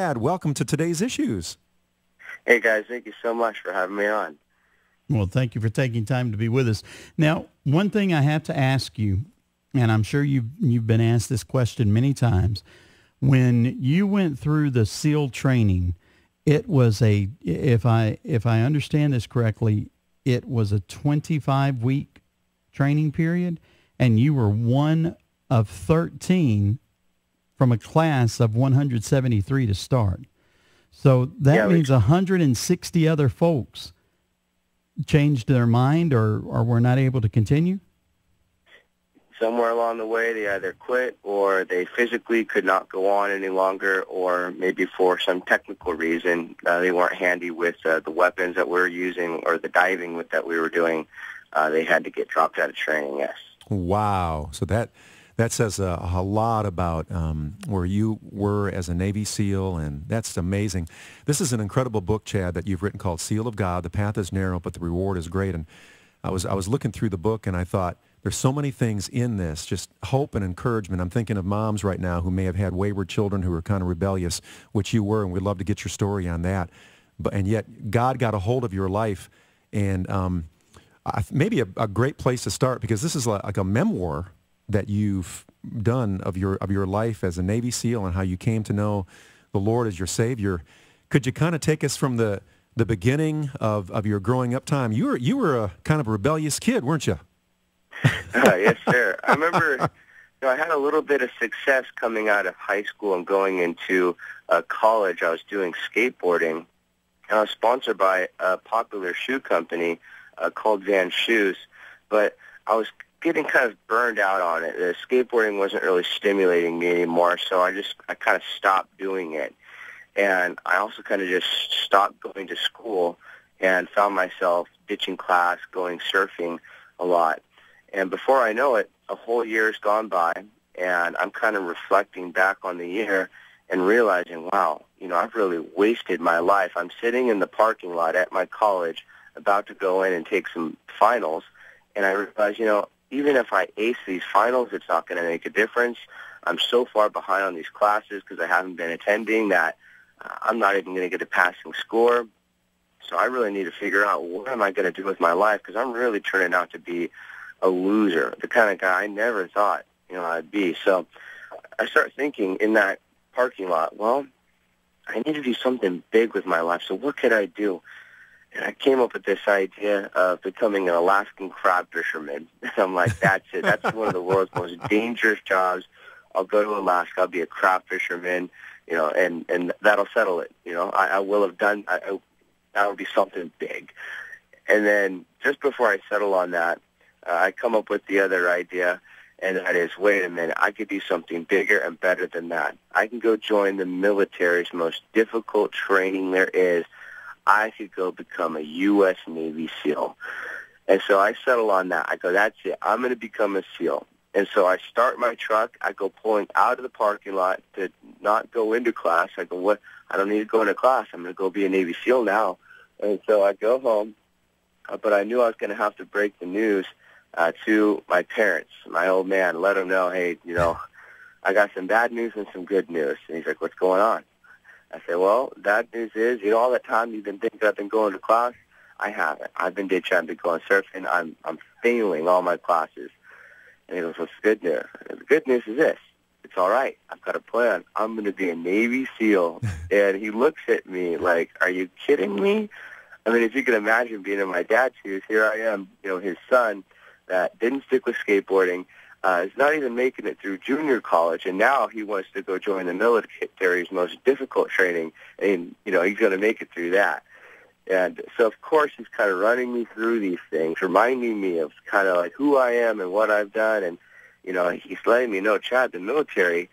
Welcome to today's issues. Hey guys, thank you so much for having me on. Well, thank you for taking time to be with us. Now, one thing I have to ask you, and I'm sure you've been asked this question many times, when you went through the SEAL training, it was if I understand this correctly, it was a 25-week training period, and you were one of 13 from a class of 173 to start. So that means 160 other folks changed their mind or were not able to continue? Somewhere along the way, they either quit or they physically could not go on any longer, or maybe for some technical reason, they weren't handy with the weapons that we were using or the diving that we were doing. They had to get dropped out of training, yes. Wow. So that says a lot about where you were as a Navy SEAL, and that's amazing. This is an incredible book, Chad, that you've written called Seal of God. The path is narrow, but the reward is great. And I was looking through the book, and I thought, there's so many things in this, just hope and encouragement. I'm thinking of moms right now who may have had wayward children who were kind of rebellious, which you were, and we'd love to get your story on that. And yet God got a hold of your life, and maybe a great place to start, because this is like a memoir that you've done of your life as a Navy SEAL and how you came to know the Lord as your Savior. Could you kind of take us from the beginning of your growing up time? You were a kind of a rebellious kid, weren't you? Yes, sir. I remember I had a little bit of success coming out of high school and going into college. I was doing skateboarding, and I was sponsored by a popular shoe company called Van Shoes, but I was getting kind of burned out on it. The skateboarding wasn't really stimulating me anymore, so I kind of stopped doing it. And I also kind of just stopped going to school and found myself ditching class, going surfing a lot. And before I know it, a whole year's gone by, and I'm kind of reflecting back on the year and realizing, wow, I've really wasted my life. I'm sitting in the parking lot at my college about to go in and take some finals, and I realized, even if I ace these finals, it's not going to make a difference. I'm so far behind on these classes because I haven't been attending that I'm not even going to get a passing score. So I really need to figure out what am I going to do with my life, because I'm really turning out to be a loser, the kind of guy I never thought, I'd be. So I start thinking in that parking lot, well, I need to do something big with my life. So what could I do? And I came up with this idea of becoming an Alaskan crab fisherman. And I'm like, that's it. That's one of the world's most dangerous jobs. I'll go to Alaska. I'll be a crab fisherman, and that'll settle it. I will have done, that would be something big. And then just before I settle on that, I come up with the other idea, and that is, wait a minute, I could do something bigger and better than that. I can go join the military's most difficult training there is. I could go become a U.S. Navy SEAL. And so I settle on that. I go, that's it. I'm going to become a SEAL. And so I start my truck. I go pulling out of the parking lot to not go into class. I go, what? I don't need to go into class. I'm going to go be a Navy SEAL now. And so I go home, but I knew I was going to have to break the news to my parents, my old man, let him know, hey, I got some bad news and some good news. And he's like, what's going on? I said, well, bad news is, all that time you've been thinking I've been going to class, I haven't. I've been ditching. I've been going surfing. I'm failing all my classes. And he goes, what's the good news? And the good news is this. It's all right. I've got a plan. I'm going to be a Navy SEAL. And he looks at me like, are you kidding me? I mean, if you can imagine being in my dad's shoes, here I am, his son that didn't stick with skateboarding, is not even making it through junior college, and now he wants to go join the military's most difficult training, and, he's going to make it through that. And so, of course, he's kind of running me through these things, reminding me of kind of like who I am and what I've done, and, he's letting me know, Chad, the military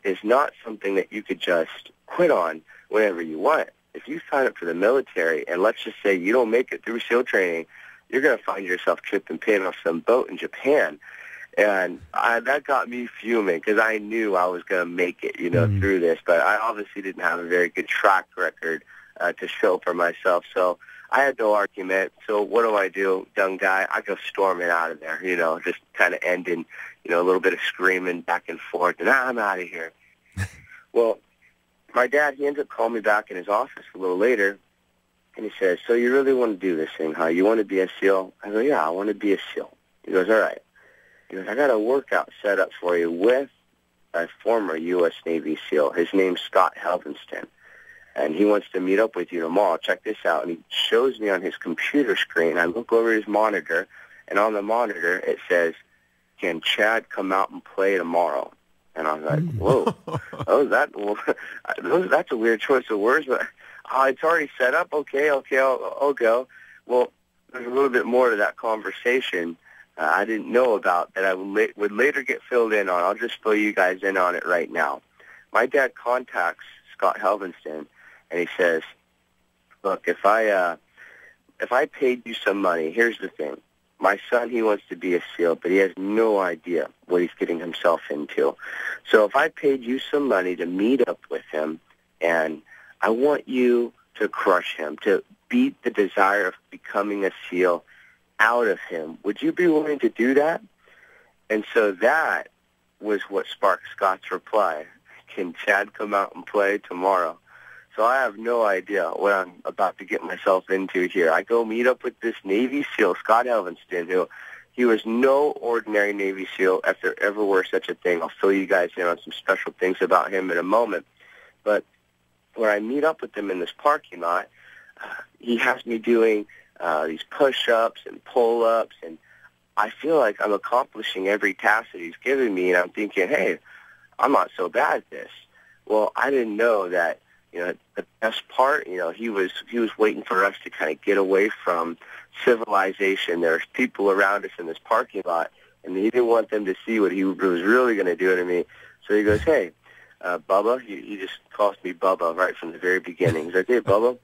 is not something that you could just quit on whenever you want. If you sign up for the military, and let's just say you don't make it through SEAL training, you're going to find yourself tripping pin off some boat in Japan. And that got me fuming because I knew I was going to make it, through this. But I obviously didn't have a very good track record to show for myself. So I had no argument. So what do? Young guy, I go storming out of there, just kind of ending, a little bit of screaming back and forth. And I'm out of here. Well, my dad, he ends up calling me back in his office a little later, and he says, so you really want to do this thing, huh? You want to be a SEAL? I go, yeah, I want to be a SEAL. He goes, all right. He goes, I got a workout set up for you with a former U.S. Navy SEAL. His name's Scott Helvenston, and he wants to meet up with you tomorrow. Check this out. And he shows me on his computer screen. I look over his monitor, and on the monitor it says, can Chad come out and play tomorrow? And I was like, whoa, that's a weird choice of words, but it's already set up. Okay, I'll go. Well, there's a little bit more to that conversation I didn't know about that I would later get filled in on. I'll just fill you guys in on it right now. My dad contacts Scott Helvenston, and he says, look, if I paid you some money, here's the thing. My son, he wants to be a SEAL, but he has no idea what he's getting himself into. So if I paid you some money to meet up with him, and I want you to crush him, to beat the desire of becoming a SEAL out of him, would you be willing to do that? And so that was what sparked Scott's reply. Can Chad come out and play tomorrow? So I have no idea what I'm about to get myself into here. I go meet up with this Navy SEAL, Scott Helvenston, who he was no ordinary Navy SEAL if there ever were such a thing. I'll fill you guys in on some special things about him in a moment. But when I meet up with him in this parking lot, he has me doing these push-ups and pull-ups, and I feel like I'm accomplishing every task that he's giving me, and I'm thinking, hey, I'm not so bad at this. Well, I didn't know that, the best part, he was waiting for us to kind of get away from civilization. There's people around us in this parking lot, and he didn't want them to see what he was really going to do to me. So he goes, hey, Bubba, he just calls me Bubba right from the very beginning. He's like, hey, Bubba,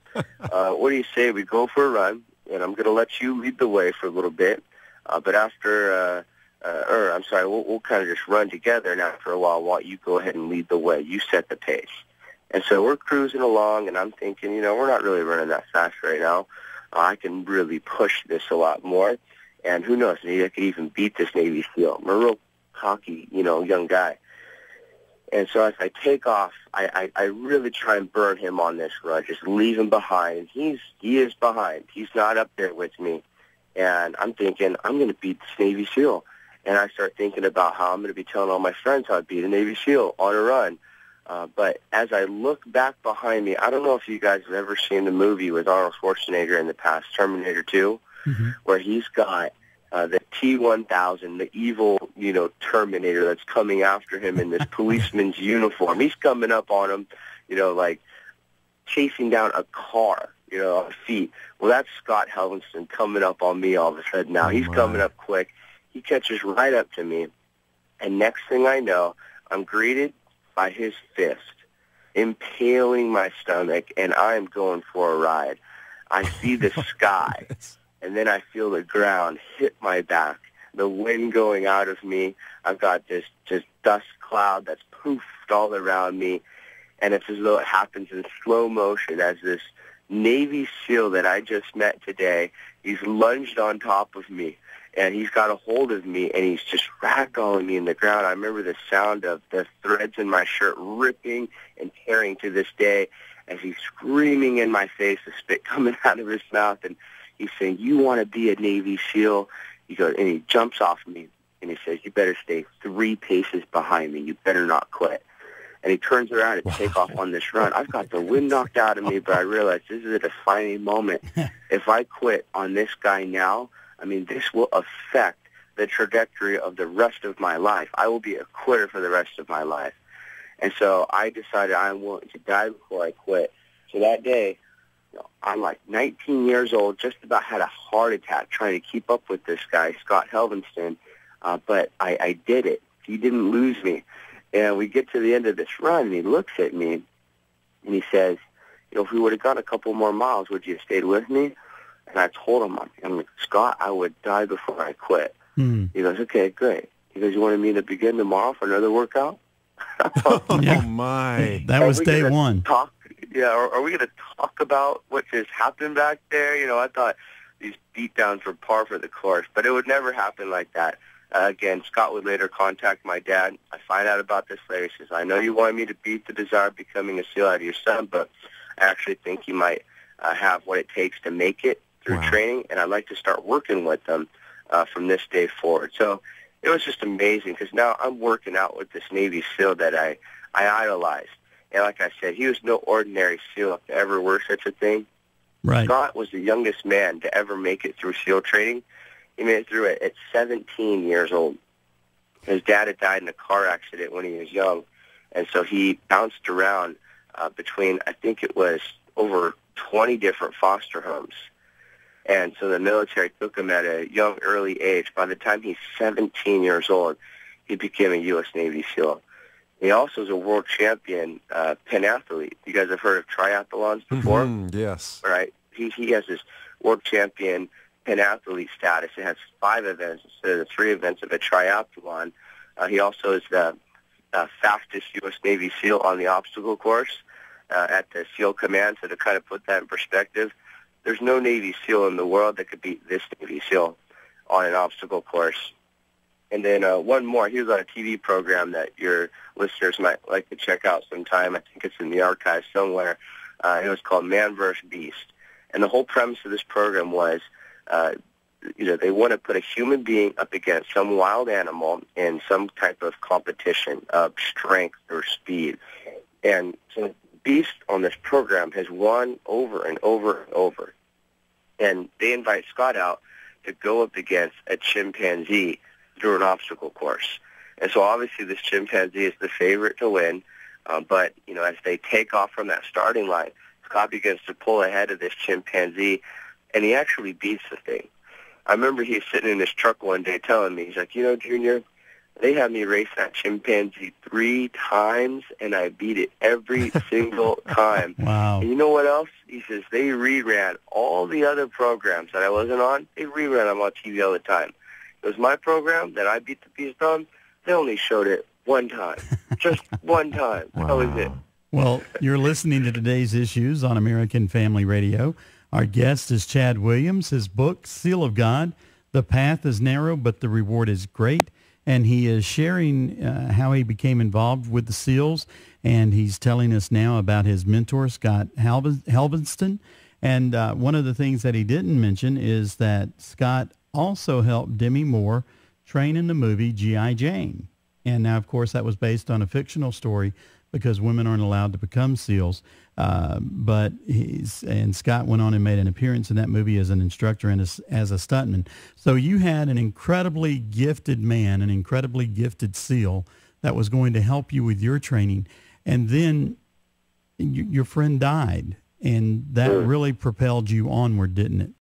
what do you say we go for a run, and I'm going to let you lead the way for a little bit, but after, we'll kind of just run together, and after a while you go ahead and lead the way. You set the pace. And so we're cruising along, and I'm thinking, we're not really running that fast right now. I can really push this a lot more, and who knows, maybe I could even beat this Navy SEAL. I'm a real cocky, young guy. And so as I take off, I really try and burn him on this run, just leave him behind. He is behind. He's not up there with me. And I'm thinking, I'm going to beat this Navy SEAL. And I start thinking about how I'm going to be telling all my friends how I beat a Navy SEAL on a run. But as I look back behind me, I don't know if you guys have ever seen the movie with Arnold Schwarzenegger in the past, Terminator 2, where he's got the T-1000, the evil, Terminator that's coming after him in this policeman's uniform. He's coming up on him, like chasing down a car, on feet. Well, that's Scott Helvenston coming up on me all of a sudden now. He's coming up quick. He catches right up to me, and next thing I know, I'm greeted by his fist, impaling my stomach, and I am going for a ride. I see the sky, and then I feel the ground hit my back, the wind going out of me. I've got this just dust cloud that's poofed all around me, and it's as though it happens in slow motion as this Navy SEAL that I just met today, he's lunged on top of me. And he's got a hold of me, and he's just ragdolling me in the ground. I remember the sound of the threads in my shirt ripping and tearing to this day as he's screaming in my face, the spit coming out of his mouth. And he's saying, you want to be a Navy SEAL? He goes, and he jumps off me, and he says, you better stay 3 paces behind me. You better not quit. And he turns around and takes off on this run. I've got the wind knocked out of me, but I realize this is a defining moment. If I quit on this guy now, this will affect the trajectory of the rest of my life. I will be a quitter for the rest of my life. And so I decided I'm willing to die before I quit. So that day, I'm like 19 years old, just about had a heart attack trying to keep up with this guy, Scott Helvenston. But I did it. He didn't lose me. And we get to the end of this run, and he looks at me, and he says, if we would have gone a couple more miles, would you have stayed with me? And I told him, I'm like, Scott, I would die before I quit. He goes, okay, great. He goes, you want me to begin tomorrow for another workout? Oh, my. That was day one. Are we going to talk about what just happened back there? I thought these beatdowns were par for the course, but it would never happen like that. Again, Scott would later contact my dad. I find out about this later. He says, I know you wanted me to beat the desire of becoming a SEAL out of your son, but I actually think you might have what it takes to make it through training, and I'd like to start working with them from this day forward. So it was just amazing because now I'm working out with this Navy SEAL that I idolized. And like I said, he was no ordinary SEAL to ever wear such a thing. Right. Scott was the youngest man to ever make it through SEAL training. He made it through it at 17 years old. His dad had died in a car accident when he was young, and so he bounced around between, I think it was over 20 different foster homes. And so the military took him at a young, early age. By the time he's 17 years old, he became a U.S. Navy SEAL. He also is a world champion pentathlete. You guys have heard of triathlons before? Mm-hmm, yes. Right. He has this world champion pentathlete status. It has 5 events instead of the 3 events of a triathlon. He also is the fastest U.S. Navy SEAL on the obstacle course at the SEAL Command. So to kind of put that in perspective, there's no Navy SEAL in the world that could beat this Navy SEAL on an obstacle course. And then one more, he was on a TV program that your listeners might like to check out sometime. I think it's in the archives somewhere. It was called Man vs. Beast. And the whole premise of this program was, they want to put a human being up against some wild animal in some type of competition of strength or speed. And so Beast on this program has won over and over and over. And they invite Scott out to go up against a chimpanzee through an obstacle course. And so obviously this chimpanzee is the favorite to win, but, as they take off from that starting line, Scott begins to pull ahead of this chimpanzee, and he actually beats the thing. I remember he's sitting in his truck one day telling me, he's like, Junior, they had me race that chimpanzee 3 times, and I beat it every single time. Wow. And you know what else? He says they reran all the other programs that I wasn't on. They reran them on TV all the time. It was my program that I beat the beast on. They only showed it 1 time. Just 1 time. Wow. That was it. Well, you're listening to today's issues on American Family Radio. Our guest is Chad Williams. His book, Seal of God, The Path is Narrow, but the Reward is Great. And he is sharing how he became involved with the SEALs, and he's telling us now about his mentor, Scott Helvenston. And one of the things that he didn't mention is that Scott also helped Demi Moore train in the movie G.I. Jane. And now, of course, that was based on a fictional story because women aren't allowed to become SEALs. But Scott went on and made an appearance in that movie as an instructor and as a stuntman. So you had an incredibly gifted man, an incredibly gifted SEAL that was going to help you with your training. And then your friend died, and that really propelled you onward, didn't it?